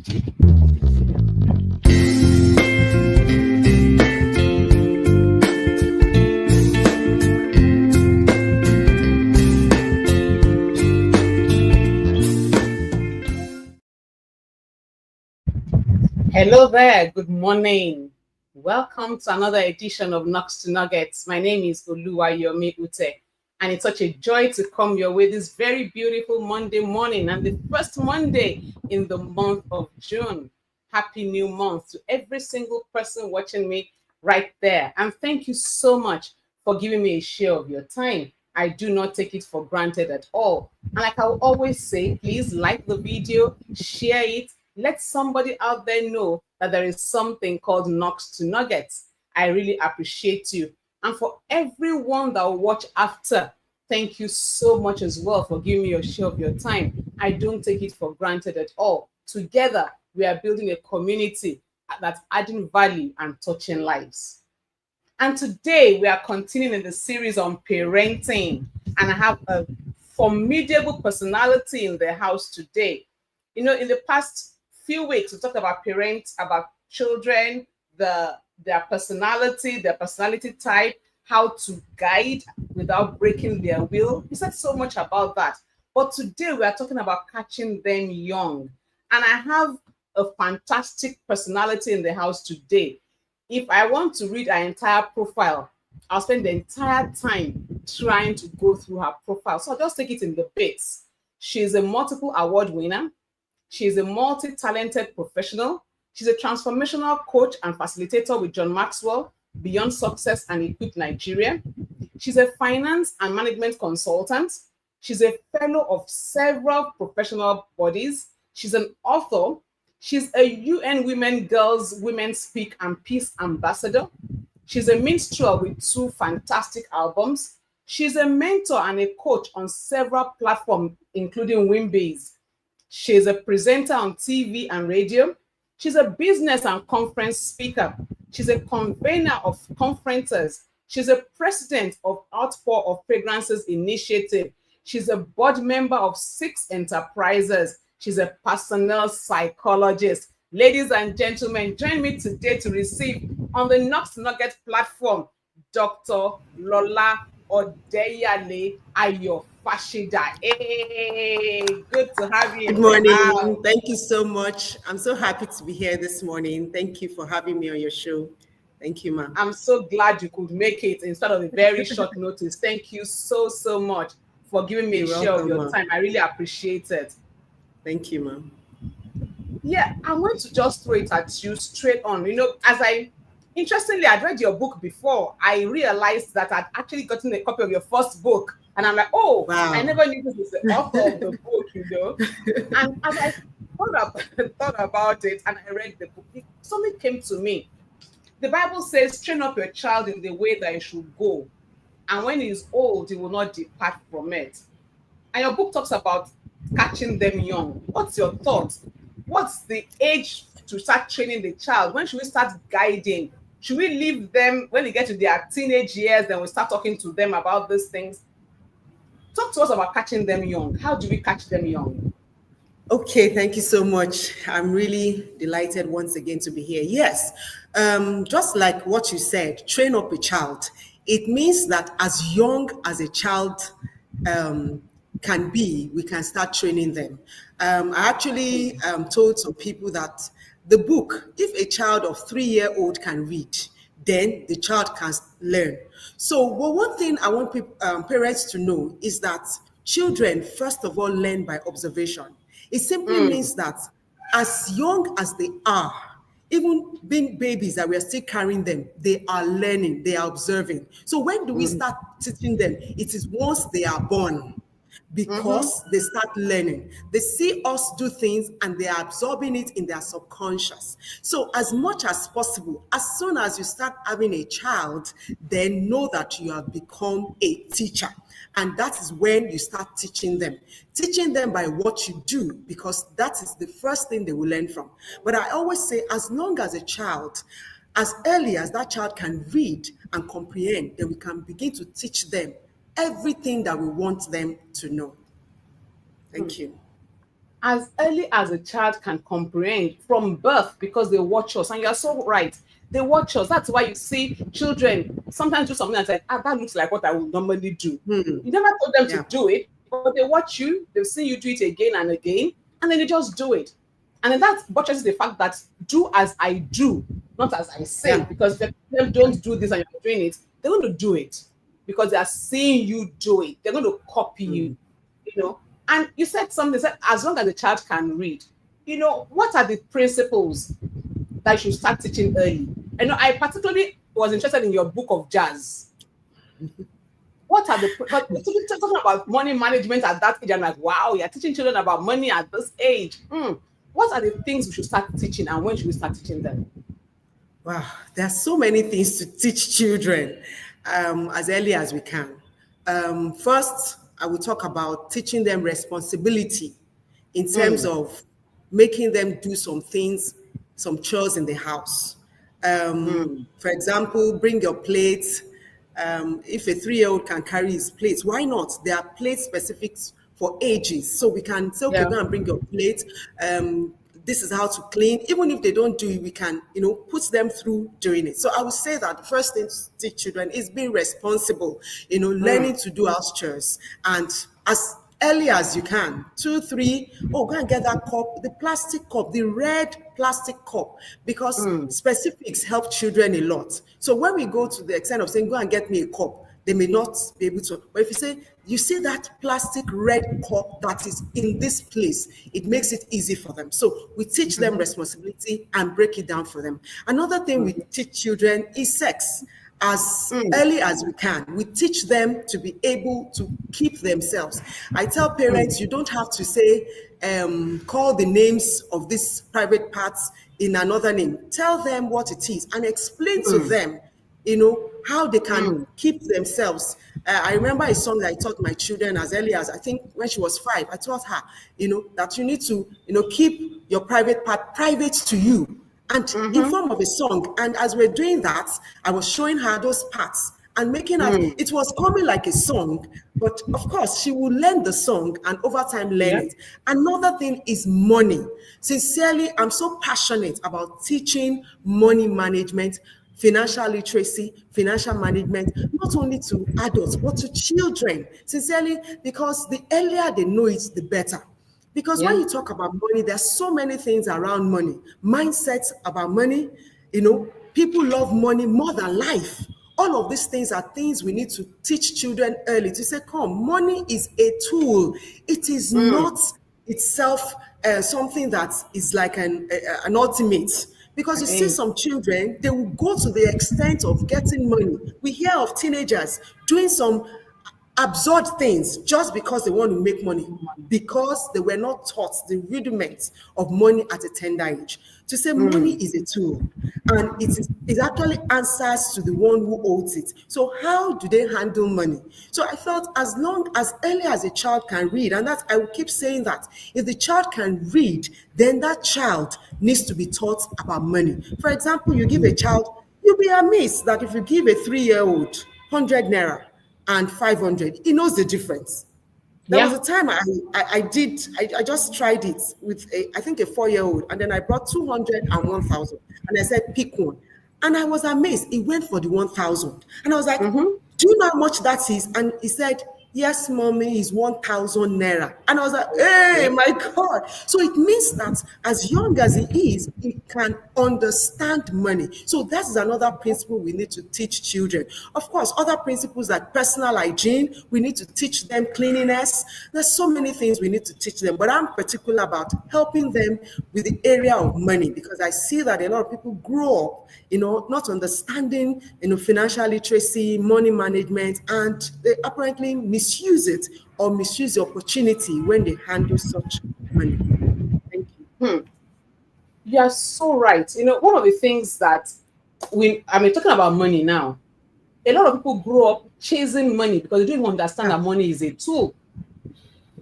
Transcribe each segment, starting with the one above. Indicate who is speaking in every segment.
Speaker 1: Hello there, good morning. Welcome to another edition of Knocks to Nuggets. My name is Lola Odeyale Ayo-Fashida, and it's such a joy to come your way this very beautiful Monday morning and the first Monday in the month of June. Happy new month to every single person watching me right there. And thank you so much for giving me a share of your time. I do not take it for granted at all. And like I will always say, please like the video, share it, let somebody out there know that there is something called Knocks to Nuggets. I really appreciate you. And for everyone that will watch after, thank you so much as well for giving me your share of your time. I don't take it for granted at all. Together, we are building a community that's adding value and touching lives. And today we are continuing in the series on parenting, and I have a formidable personality in the house today. You know, in the past few weeks, we talked about parents, about children, their personality type, how to guide without breaking their will. We said so much about that. But today we are talking about catching them young. And I have a fantastic personality in the house today. If I want to read her entire profile, I'll spend the entire time trying to go through her profile. So I'll just take it in the bits. She's a multiple award winner. She's a multi-talented professional. She's a transformational coach and facilitator with John Maxwell, Beyond Success and Equip Nigeria. She's a finance and management consultant. She's a fellow of several professional bodies. She's an author. She's a UN Women Speak and Peace Ambassador. She's a minstrel with 2 fantastic albums. She's a mentor and a coach on several platforms, including Wimbase. She's a presenter on TV and radio. She's a business and conference speaker. She's a convener of conferences. She's a president of Outpour of Fragrances Initiative. She's a board member of 6 enterprises. She's a personal psychologist. Ladies and gentlemen, join me today to receive on the Knocks to Nuggets platform, Dr. Lola Odeyale Ayo-Fashida. Hey, good to have you.
Speaker 2: Good morning. Thank you so much. I'm so happy to be here this morning. Thank you for having me on your show. Thank you, ma'am.
Speaker 1: I'm so glad you could make it instead of a very short notice. Thank you so much for giving me a share of your time. I really appreciate it.
Speaker 2: Thank you, ma'am.
Speaker 1: Yeah, I'm going to just throw it at you straight on. You know, interestingly, I'd read your book before. I realized that I'd actually gotten a copy of your first book. And I'm like, oh, wow. I never knew this was the author of the book, you know. And as I thought about it and I read the book, something came to me. The Bible says, train up your child in the way that he should go. And when he's old, he will not depart from it. And your book talks about catching them young. What's your thought? What's the age to start training the child? When should we start guiding? Should we leave them when they get to their teenage years, then we start talking to them about these things? Talk to us about catching them young. How do we catch them young?
Speaker 2: Okay, thank you so much. I'm really delighted once again to be here. Yes, just like what you said, train up a child. It means that as young as a child can be, we can start training them. I actually told some people that the book, if a child of 3-year-old can read, then the child can learn. So, well, one thing I want parents to know is that children, first of all, learn by observation. It simply means that as young as they are, even being babies that we are still carrying them, they are learning, they are observing. So when do we start teaching them? It is once they are born, because they start learning. They see us do things and they are absorbing it in their subconscious. So as much as possible, as soon as you start having a child, then know that you have become a teacher. And that is when you start teaching them by what you do, because that is the first thing they will learn from. But I always say, as long as a child, as early as that child can read and comprehend, then we can begin to teach them everything that we want them to know. Thank you.
Speaker 1: as early as a child can comprehend from birth, because they watch us. And you're so right. They watch us. That's why you see children sometimes do something and say, ah, that looks like what I would normally do. You never told them to
Speaker 2: Yeah.
Speaker 1: do it, but they watch you, they've seen you do it again and again, and then they just do it. And then that buttresses the fact that do as I do, not as I say.
Speaker 2: Yeah.
Speaker 1: Because if them don't do this and you're doing it, they're going to do it because they are seeing you do it. They're going to copy you, you know. And you said something, said as long as the child can read, you know, what are the principles that you should start teaching early? I know I particularly was interested in your book of jazz. What are the but talking about money management at that age? I'm like, wow, you're teaching children about money at this age. What are the things we should start teaching, and when should we start teaching them?
Speaker 2: Wow, there are so many things to teach children as early as we can. First, I will talk about teaching them responsibility in terms of making them do some things, some chores in the house. For example, bring your plates. If a 3-year-old can carry his plates, why not? There are plate specifics for ages. So we can say, okay,
Speaker 1: Yeah.
Speaker 2: go and bring your plate. This is how to clean. Even if they don't do it, we can, put them through doing it. So I would say that the first thing to teach children is being responsible, learning to do house chores. And as early as you can, 2, 3, oh, go and get that cup, the plastic cup, the red plastic cup, because specifics help children a lot. So when we go to the extent of saying, go and get me a cup, they may not be able to. But if you say, you see that plastic red cup that is in this place, it makes it easy for them. So we teach them responsibility and break it down for them. Another thing we teach children is sex. As early as we can, we teach them to be able to keep themselves. I tell parents, you don't have to say, call the names of these private parts in another name. Tell them what it is and explain to them, how they can keep themselves. I remember a song that I taught my children as early as, I think when she was 5, I taught her, that you need to, keep your private part private to you, and in form of a song. And as we're doing that, I was showing her those parts and making her, it was coming like a song, but of course she will learn the song and over time learn
Speaker 1: Yeah.
Speaker 2: it. Another thing is money. Sincerely, I'm so passionate about teaching money management, financial literacy, financial management, not only to adults, but to children. Sincerely, because the earlier they know it, the better. Because when
Speaker 1: Yeah.
Speaker 2: you talk about money, there's so many things around money. Mindsets about money, people love money more than life. All of these things are things we need to teach children early to say, come, money is a tool. It is not itself something that is like an ultimate. Because you see
Speaker 1: Amen.
Speaker 2: some children, they will go to the extent of getting money. We hear of teenagers doing some absurd things just because they want to make money, because they were not taught the rudiments of money at a tender age. To say money is a tool and it actually answers to the one who owns it. So how do they handle money? So I felt as long as early as a child can read, and that I will keep saying that if the child can read, then that child needs to be taught about money. For example, you give a child, you'll be amazed that if you give a 3-year-old 100 naira and 500, he knows the difference. There was
Speaker 1: Yeah.
Speaker 2: a time I just tried it with I think a 4-year-old, and then I brought 200 and 1,000, and I said, pick one. And I was amazed. He went for the 1,000. And I was like, do you know how much that is? And he said, yes, mommy, is 1,000 naira. And I was like, hey, my God. So it means that as young as he is, he can understand money. So that is another principle we need to teach children. Of course, other principles like personal hygiene, we need to teach them cleanliness. There's so many things we need to teach them, but I'm particular about helping them with the area of money, because I see that a lot of people grow up, not understanding, financial literacy, money management, and they apparently misuse it or misuse the opportunity when they handle such money. Thank you.
Speaker 1: You are so right. You know, one of the things that I mean, talking about money now, a lot of people grow up chasing money because they don't even understand
Speaker 2: Yeah.
Speaker 1: that money is a tool.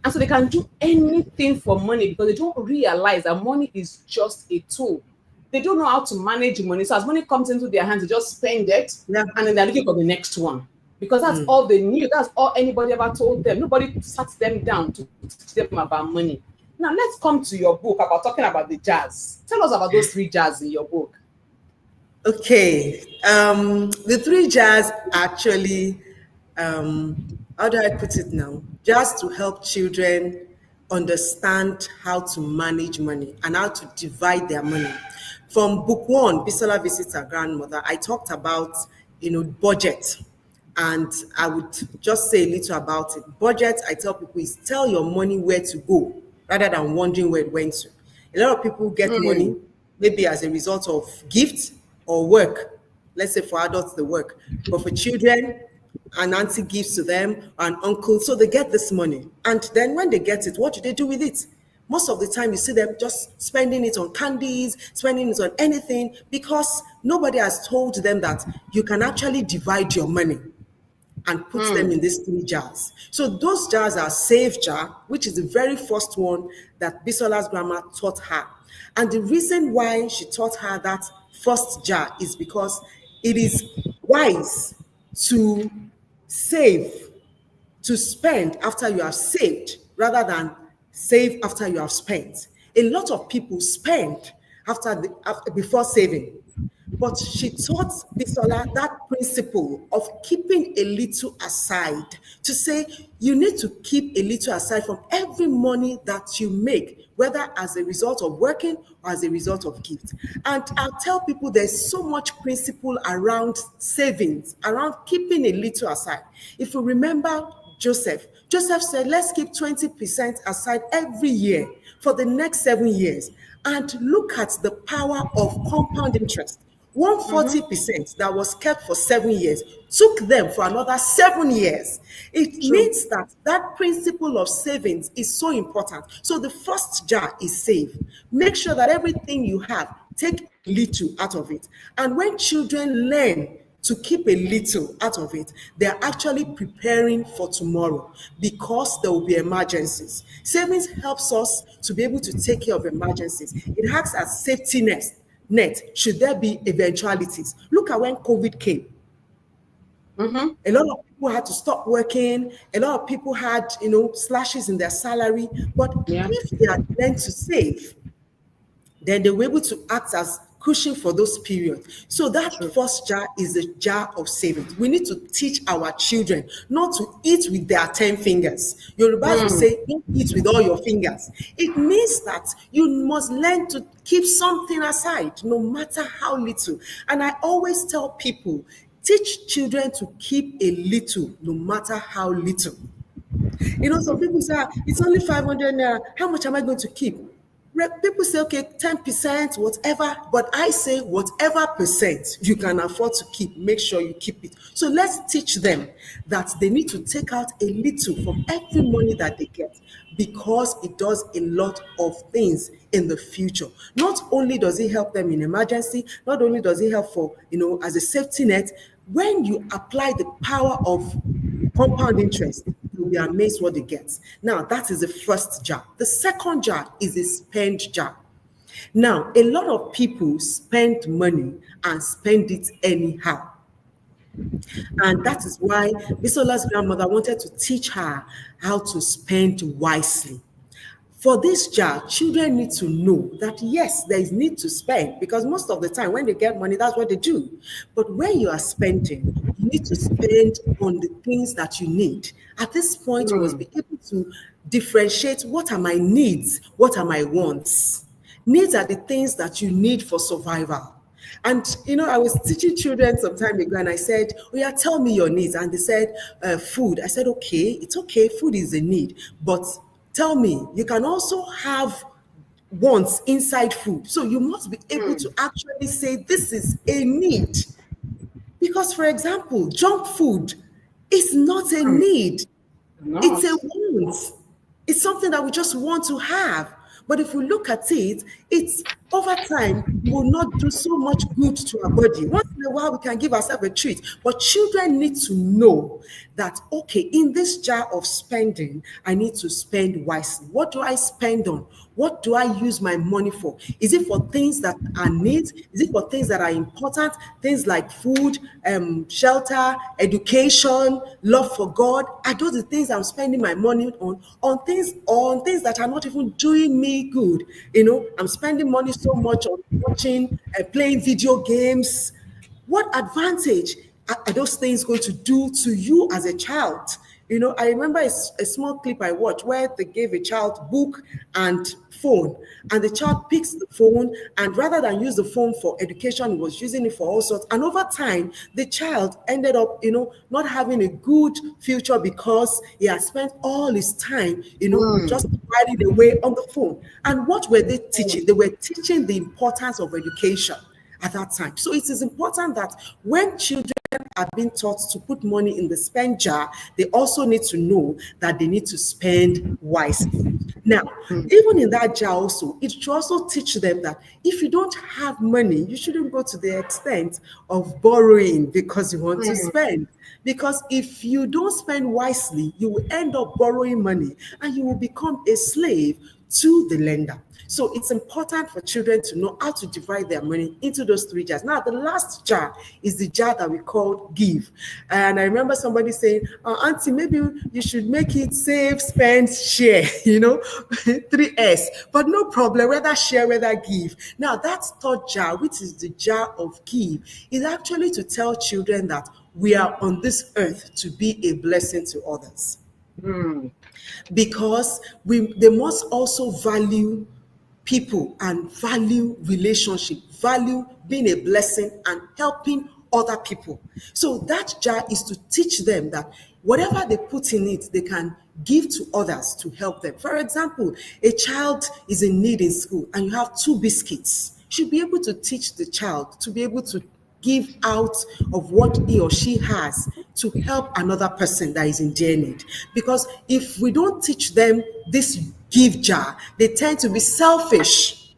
Speaker 1: And so they can do anything for money because they don't realize that money is just a tool. They don't know how to manage money. So as money comes into their hands, they just spend it
Speaker 2: Yeah.
Speaker 1: and then they're looking for the next one. Because that's all they knew. That's all anybody ever told them. Nobody sat them down to teach them about money. Now let's come to your book about talking about the jars. Tell us about those three jars in your book.
Speaker 2: Okay. The three jars actually, how do I put it now? Just to help children understand how to manage money and how to divide their money. From book one, Bisola Visits Her Grandmother, I talked about, budget. And I would just say a little about it. Budget, I tell people, is tell your money where to go rather than wondering where it went to. A lot of people get money maybe as a result of gifts or work. Let's say for adults, the work. But for children, an auntie gives to them, or an uncle, so they get this money. And then when they get it, what do they do with it? Most of the time, you see them just spending it on candies, spending it on anything, because nobody has told them that you can actually divide your money and put them in these three jars. So those jars are save jar, which is the very first one that Bisola's grandma taught her. And the reason why she taught her that first jar is because it is wise to save, to spend after you have saved rather than save after you have spent. A lot of people spend before saving. But she taught Bisola that principle of keeping a little aside, to say you need to keep a little aside from every money that you make, whether as a result of working or as a result of gift. And I'll tell people there's so much principle around savings, around keeping a little aside. If you remember Joseph said, let's keep 20% aside every year for the next 7 years. And look at the power of compound interest. 140% that was kept for 7 years took them for another 7 years. It means that that principle of savings is so important. So the first jar is save. Make sure that everything you have, take a little out of it. And when children learn to keep a little out of it, they're actually preparing for tomorrow, because there will be emergencies. Savings helps us to be able to take care of emergencies. It acts as safety net should there be eventualities. Look at when COVID came. A lot of people had to stop working. A lot of people had, slashes in their salary. But
Speaker 1: Yeah.
Speaker 2: if they had learned to save, then they were able to act as cushion for those periods. So that first jar is a jar of savings. We need to teach our children not to eat with their 10 fingers. Yorubas will say, don't eat with all your fingers. It means that you must learn to keep something aside, no matter how little. And I always tell people, teach children to keep a little, no matter how little. Some people say, it's only 500 naira. How much am I going to keep? People say, okay, 10%, whatever. But I say, whatever percent you can afford to keep, make sure you keep it. So let's teach them that they need to take out a little from every money that they get, because it does a lot of things in the future. Not only does it help them in emergency, not only does it help for, as a safety net, when you apply the power of compound interest, you'll be amazed what it gets. Now, that is the first jar. The second jar is a spend jar. Now, a lot of people spend money and spend it anyhow. And that is why Bisola's grandmother wanted to teach her how to spend wisely. For this jar, children need to know that yes, there is need to spend, because most of the time when they get money, that's what they do. But when you are spending, you need to spend on the things that you need. At this point, you must be able to differentiate, what are my needs, what are my wants. Needs are the things that you need for survival. And I was teaching children some time ago, and I said, "Oh yeah, tell me your needs." And they said, "Food." I said, "Okay, it's okay. Food is a need, but tell me, you can also have wants inside food. So you must be able to actually say this is a need." Because, for example, junk food is not a need; it's a want. It's something that we just want to have. But if we look at it, it's over time, we will not do so much good to our body. Once in a while, we can give ourselves a treat. But children need to know that, okay, in this jar of spending, I need to spend wisely. What do I spend on? What do I use my money for? Is it for things that are needs? Is it for things that are important? Things like food, shelter, education, love for God? Are those the things I'm spending my money on things that are not even doing me good? I'm spending money so much on watching, playing video games. What advantage are those things going to do to you as a child? I remember a small clip I watched where they gave a child book and phone, and the child picks the phone, and rather than use the phone for education, he was using it for all sorts. And over time, the child ended up, not having a good future because he had spent all his time, just riding away on the phone. And what were they teaching? They were teaching the importance of education at that time. So it is important that when children are being taught to put money in the spend jar, they also need to know that they need to spend wisely. Now, even in that jar also, it should also teach them that if you don't have money, you shouldn't go to the extent of borrowing because you want to spend. Because if you don't spend wisely, you will end up borrowing money and you will become a slave to the lender. So it's important for children to know how to divide their money into those three jars. Now, the last jar is the jar that we call give. And I remember somebody saying, Auntie, maybe you should make it save, spend, share, 3S. But no problem, whether share, whether give. Now, that third jar, which is the jar of give, is actually to tell children that we are on this earth to be a blessing to others. Because they must also value people and value relationship, value being a blessing and helping other people. So that jar is to teach them that whatever they put in it, they can give to others to help them. For example, a child is in need in school and you have 2 biscuits. You should be able to teach the child to be able to give out of what he or she has to help another person that is in their need. Because if we don't teach them this give jar, they tend to be selfish.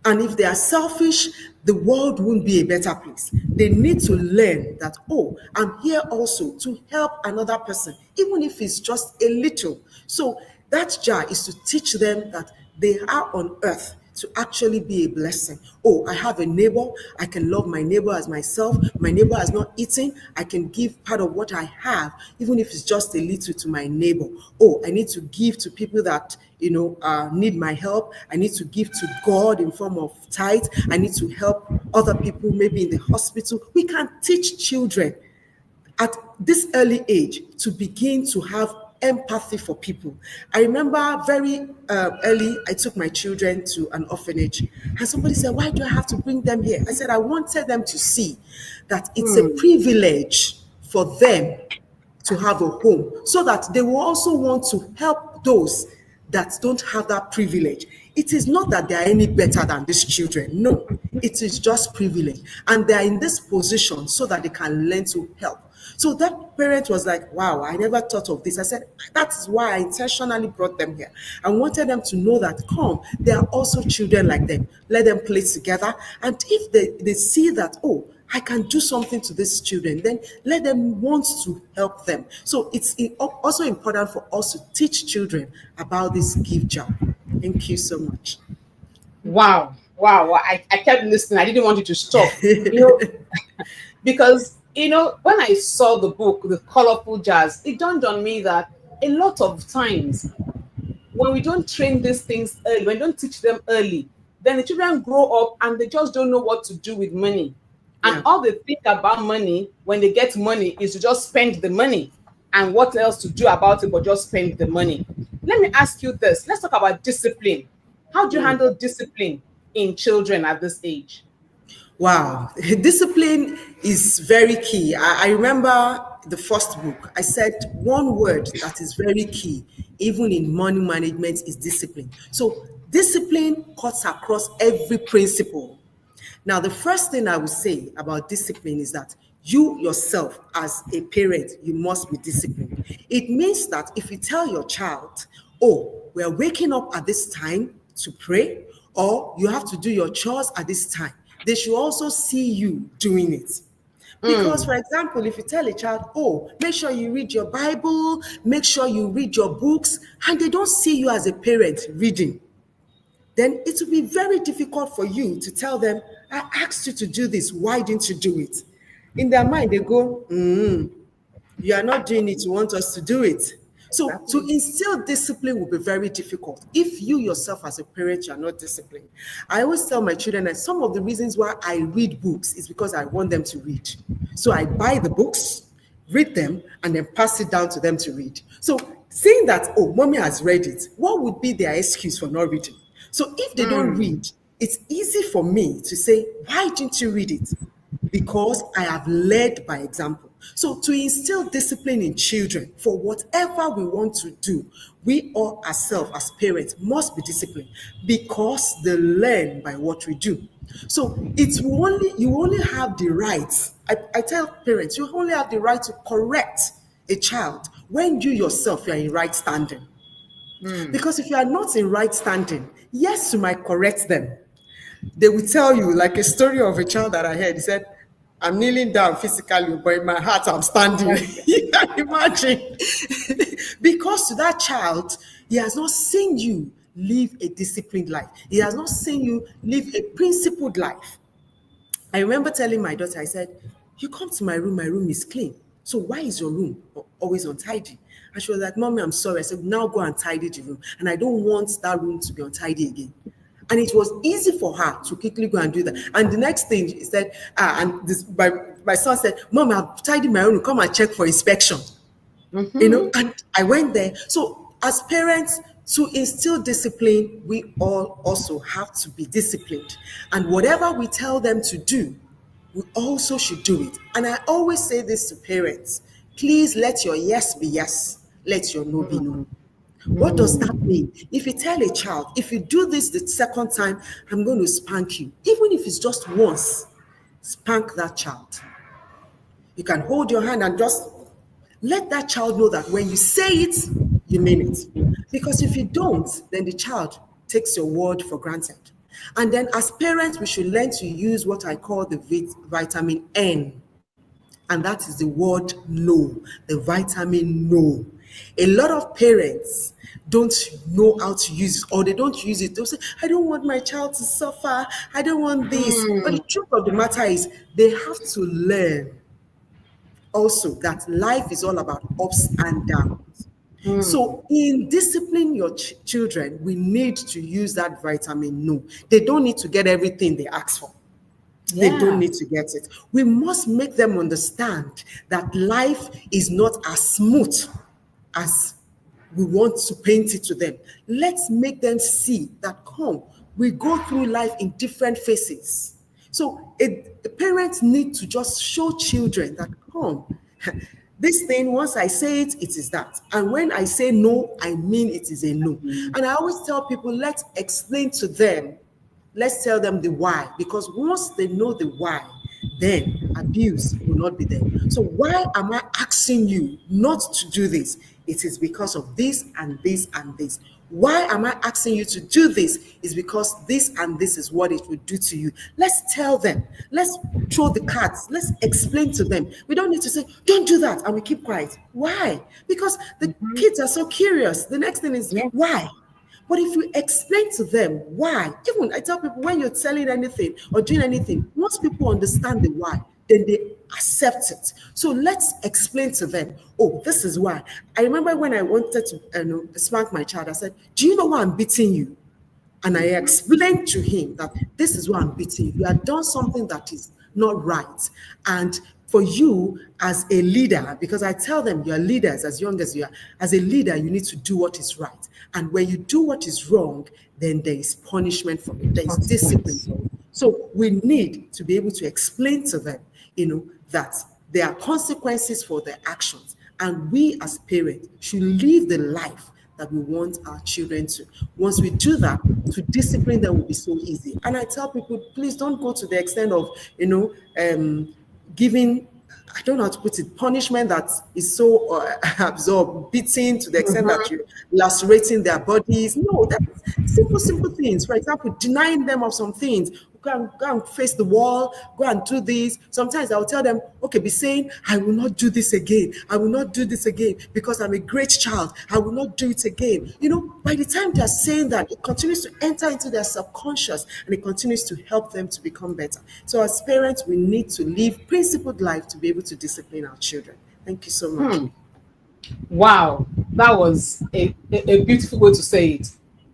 Speaker 2: And if they are selfish, the world won't be a better place. They need to learn that, oh, I'm here also to help another person, even if it's just a little. So that jar is to teach them that they are on earth to actually be a blessing. Oh, I have a neighbor. I can love my neighbor as myself. My neighbor has not eaten. I can give part of what I have, even if it's just a little, to my neighbor. Oh, I need to give to people that need my help. I need to give to God in form of tithe. I need to help other people, maybe in the hospital. We can teach children at this early age to begin to have empathy for people. I remember very early, I took my children to an orphanage, and somebody said, "Why do I have to bring them here?" I said, I wanted them to see that it's a privilege for them to have a home, so that they will also want to help those that don't have that privilege. It is not that they are any better than these children. No, it is just privilege. And they are in this position so that they can learn to help. So that parent was like, wow, I never thought of this. I said, that is why I intentionally brought them here. I wanted them to know that, come, there are also children like them. Let them play together. And if they see that, oh, I can do something to these children, then let them want to help them. So it's also important for us to teach children about this gift jar. Thank you so much.
Speaker 1: Wow. Wow. I kept listening. I didn't want you to stop. You know, because when I saw the book, The Colorful Jars, it dawned on me that a lot of times when we don't train these things early, when we don't teach them early, then the children grow up and they just don't know what to do with money. And
Speaker 2: Yeah.
Speaker 1: all they think about money when they get money is to just spend the money, and what else to do about it but just spend the money. Let me ask you this. Let's talk about discipline. How do you handle discipline in children at this age?
Speaker 2: Wow, discipline is very key. I remember the first book. I said one word that is very key, even in money management, is discipline. So, discipline cuts across every principle. Now, the first thing I would say about discipline is that you yourself, as a parent, you must be disciplined. It means that if you tell your child, oh, we're waking up at this time to pray, or you have to do your chores at this time. They should also see you doing it. Because,
Speaker 1: Mm.
Speaker 2: for example, if you tell a child, oh, make sure you read your Bible, make sure you read your books, and they don't see you as a parent reading, then it will be very difficult for you to tell them, I asked you to do this, why didn't you do it? In their mind, they go, you are not doing it, you want us to do it. So to
Speaker 1: Exactly.
Speaker 2: instill discipline will be very difficult if you yourself as a parent you are not disciplined. I always tell my children that some of the reasons why I read books is because I want them to read. So I buy the books, read them, and then pass it down to them to read. So seeing that, oh, mommy has read it, what would be their excuse for not reading? So if they don't
Speaker 1: Mm.
Speaker 2: read, it's easy for me to say, why didn't you read it? Because I have led by example. So to instill discipline in children for whatever we want to do, we all ourselves as parents must be disciplined because they learn by what we do. So it's only you only have the right. I tell parents you only have the right to correct a child when you yourself you are in right standing.
Speaker 1: Mm.
Speaker 2: Because if you are not in right standing, yes, you might correct them, they will tell you, like a story of a child that I heard. He said, I'm kneeling down physically, but in my heart, I'm standing. You can imagine. Because to that child, he has not seen you live a disciplined life, he has not seen you live a principled life. I remember telling my daughter, I said, you come to my room is clean. So why is your room always untidy? And she was like, Mommy, I'm sorry. I said, now go and tidy the room. And I don't want that room to be untidy again. And it was easy for her to quickly go and do that. And the next thing she said, my son said, Mom, I've tidied my room. Come and check for inspection.
Speaker 1: Mm-hmm.
Speaker 2: And I went there. So as parents, to instill discipline, we all also have to be disciplined. And whatever we tell them to do, we also should do it. And I always say this to parents, please let your yes be yes, let your no be no. What does that
Speaker 1: Mm.
Speaker 2: mean? If you tell a child, if you do this the second time, I'm going to spank you, even if it's just once, spank that child. You can hold your hand and just let that child know that when you say it, you mean it. Because if you don't, then the child takes your word for granted. And then as parents, we should learn to use what I call the vitamin N. And that is the word no, the vitamin no. A lot of parents don't know how to use it, or they don't use it. They'll say, I don't want my child to suffer. I don't want this. But the
Speaker 1: Mm.
Speaker 2: truth of the matter is, they have to learn also that life is all about ups and downs.
Speaker 1: Mm.
Speaker 2: So, in disciplining your children, we need to use that vitamin no. They don't need to get everything they ask for. They don't
Speaker 1: Yeah.
Speaker 2: need to get it. We must make them understand that life is not as smooth as we want to paint it to them. Let's make them see that, come, we go through life in different phases. So parents need to just show children that, come, this thing, once I say it, it is that. And when I say no, I mean it is a no. And I always tell people, let's explain to them. Let's tell them the why, because once they know the why, then abuse will not be there. So, why am I asking you not to do this? It is because of this and this and this. Why am I asking you to do this? Is because this and this is what it will do to you. Let's tell them. Let's throw the cards. Let's explain to them. We don't need to say, don't do that, and we keep quiet. Why? Because the
Speaker 1: Mm-hmm.
Speaker 2: kids are so curious. The next thing is,
Speaker 1: Yes.
Speaker 2: why? But if you explain to them why, even I tell people when you're selling anything or doing anything, once people understand the why, then they accept it. So let's explain to them, oh, this is why. I remember when I wanted to spank my child, I said, do you know why I'm beating you? And I explained to him that this is why I'm beating you. You have done something that is not right. And for you as a leader, because I tell them you're leaders as young as you are, as a leader, you need to do what is right. And when you do what is wrong, then there is punishment for it, there is discipline
Speaker 1: Consequence.
Speaker 2: for it. So we need to be able to explain to them, that there are consequences for their actions. And we as parents should live the life that we want our children to. Once we do that, to discipline them will be so easy. And I tell people, please don't go to the extent of, giving, I don't know how to put it, punishment that is so absorbed, beating to the extent that
Speaker 1: Mm-hmm.
Speaker 2: you're lacerating their bodies. No, Simple, simple things. For example, denying them of some things. Go and face the wall, go and do this. Sometimes I'll tell them, okay, be saying, I will not do this again. I will not do this again because I'm a great child. I will not do it again. You know, by the time they're saying that, it continues to enter into their subconscious and it continues to help them to become better. So as parents, we need to live principled life to be able to discipline our children. Thank you so much.
Speaker 1: Wow, that was a beautiful way to say it.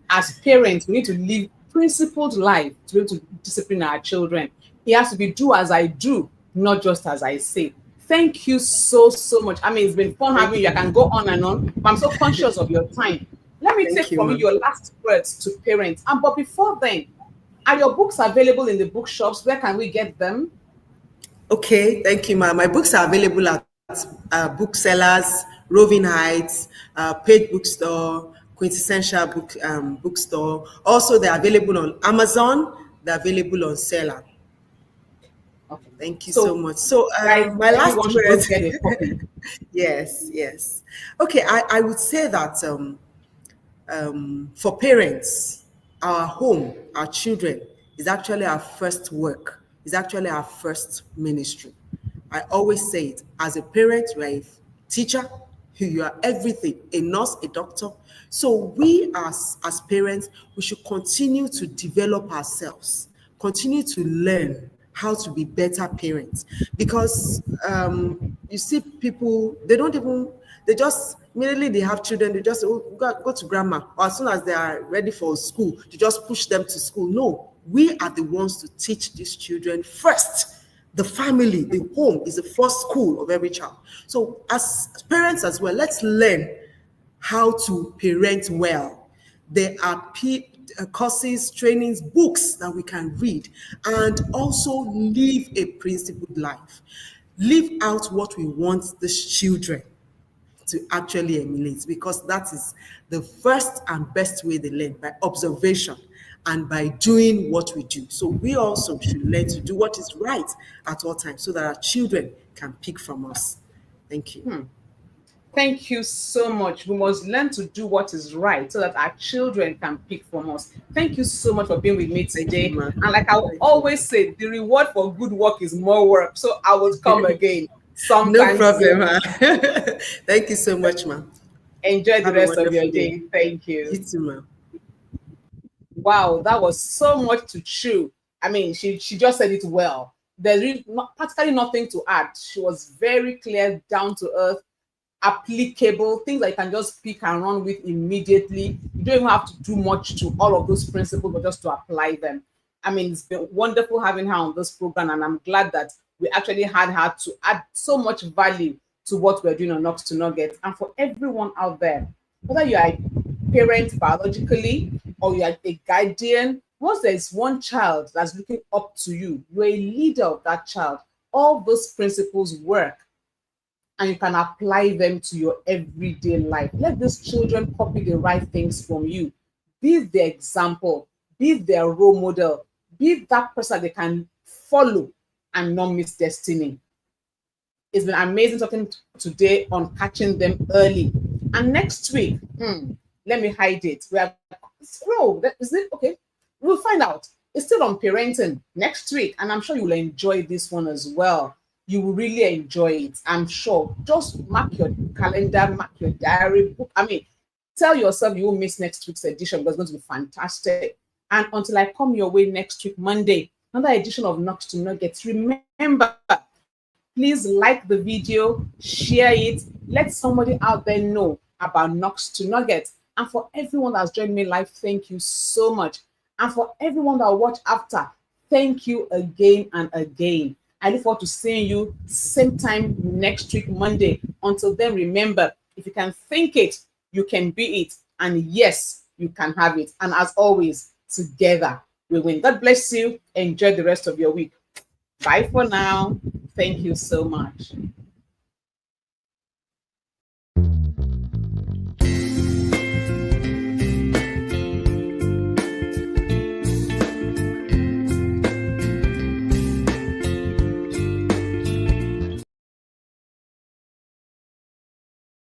Speaker 1: As parents, we need to live principled life to be able to discipline our children. It has to be do as I do, not just as I say. Thank you so, so much. I mean, it's been fun having you. I can go on and on, but I'm so conscious of your time. Let me take
Speaker 2: Thank you,
Speaker 1: from you
Speaker 2: ma'am.
Speaker 1: your last words to parents. And but before then, are your books available in the bookshops? Where can we get them?
Speaker 2: Okay, thank you, ma'am. My books are available at booksellers, Roving Heights, Page Bookstore, Quintessential Bookstore. Also, they're available on Amazon. They're available on Seller.
Speaker 1: Okay.
Speaker 2: Thank you so
Speaker 1: So,
Speaker 2: much. So,
Speaker 1: guys,
Speaker 2: my last
Speaker 1: everyone should
Speaker 2: words.
Speaker 1: just get a copy.
Speaker 2: Yes, yes. Okay, I would say that for parents, our home, our children, is actually our first work, is actually our first ministry. I always say it as a parent, you're a teacher, you are everything, a nurse, a doctor. So we as parents, we should continue to develop ourselves, continue to learn how to be better parents. Because you see people, they don't even, they just immediately they have children, they just go to grandma, or as soon as they are ready for school, they just push them to school. No, we are the ones to teach these children first. The family, the home is the first school of every child. So as parents as well, let's learn how to parent well. There are courses, trainings, books that we can read, and also live a principled life. Live out what we want these children to actually emulate, because that is the first and best way they learn, by observation and by doing what we do. So we also should learn to do what is right at all times so that our children can pick from us. Thank you.
Speaker 1: Thank you so much. We must learn to do what is right so that our children can pick from us. Thank you so much for being with me
Speaker 2: Thank you,
Speaker 1: today.
Speaker 2: ma'am.
Speaker 1: And like I will
Speaker 2: Thank you.
Speaker 1: always say, the reward for good work is more work. So I will come again
Speaker 2: No
Speaker 1: sometime
Speaker 2: problem,
Speaker 1: soon.
Speaker 2: ma'am. Thank you so much, ma'am.
Speaker 1: Enjoy the
Speaker 2: Have a
Speaker 1: rest of your
Speaker 2: wonderful day.
Speaker 1: day. Thank
Speaker 2: You
Speaker 1: you.
Speaker 2: too, ma'am.
Speaker 1: Wow, that was so much to chew. I mean, she just said it well. There's really practically nothing to add. She was very clear, down to earth, applicable, things that you can just pick and run with immediately. You don't even have to do much to all of those principles, but just to apply them. I mean, it's been wonderful having her on this program, and I'm glad that we actually had her to add so much value to what we're doing on Knox to Nugget. And for everyone out there, whether you are a parent biologically or you are a guardian, once there's one child that's looking up to you, you're a leader of that child. All those principles work and you can apply them to your everyday life. Let these children copy the right things from you. Be the example, be their role model, be that person they can follow and not miss destiny. It's been amazing talking today on catching them early. And next week, let me hide it. We are no, is it okay? We'll find out. It's still on parenting next week, and I'm sure you will enjoy this one as well. You will really enjoy it, I'm sure. Just mark your calendar, mark your diary book. I mean, tell yourself you will miss next week's edition because it's going to be fantastic. And until I come your way next week, Monday, another edition of Knox to Nuggets. Remember, please like the video, share it, let somebody out there know about Knox to Nuggets. And for everyone that's joined me live, thank you so much. And for everyone that will watch after, thank you again and again. I look forward to seeing you same time next week, Monday. Until then, remember, if you can think it, you can be it. And yes, you can have it. And as always, together we win. God bless you. Enjoy the rest of your week. Bye for now. Thank you so much.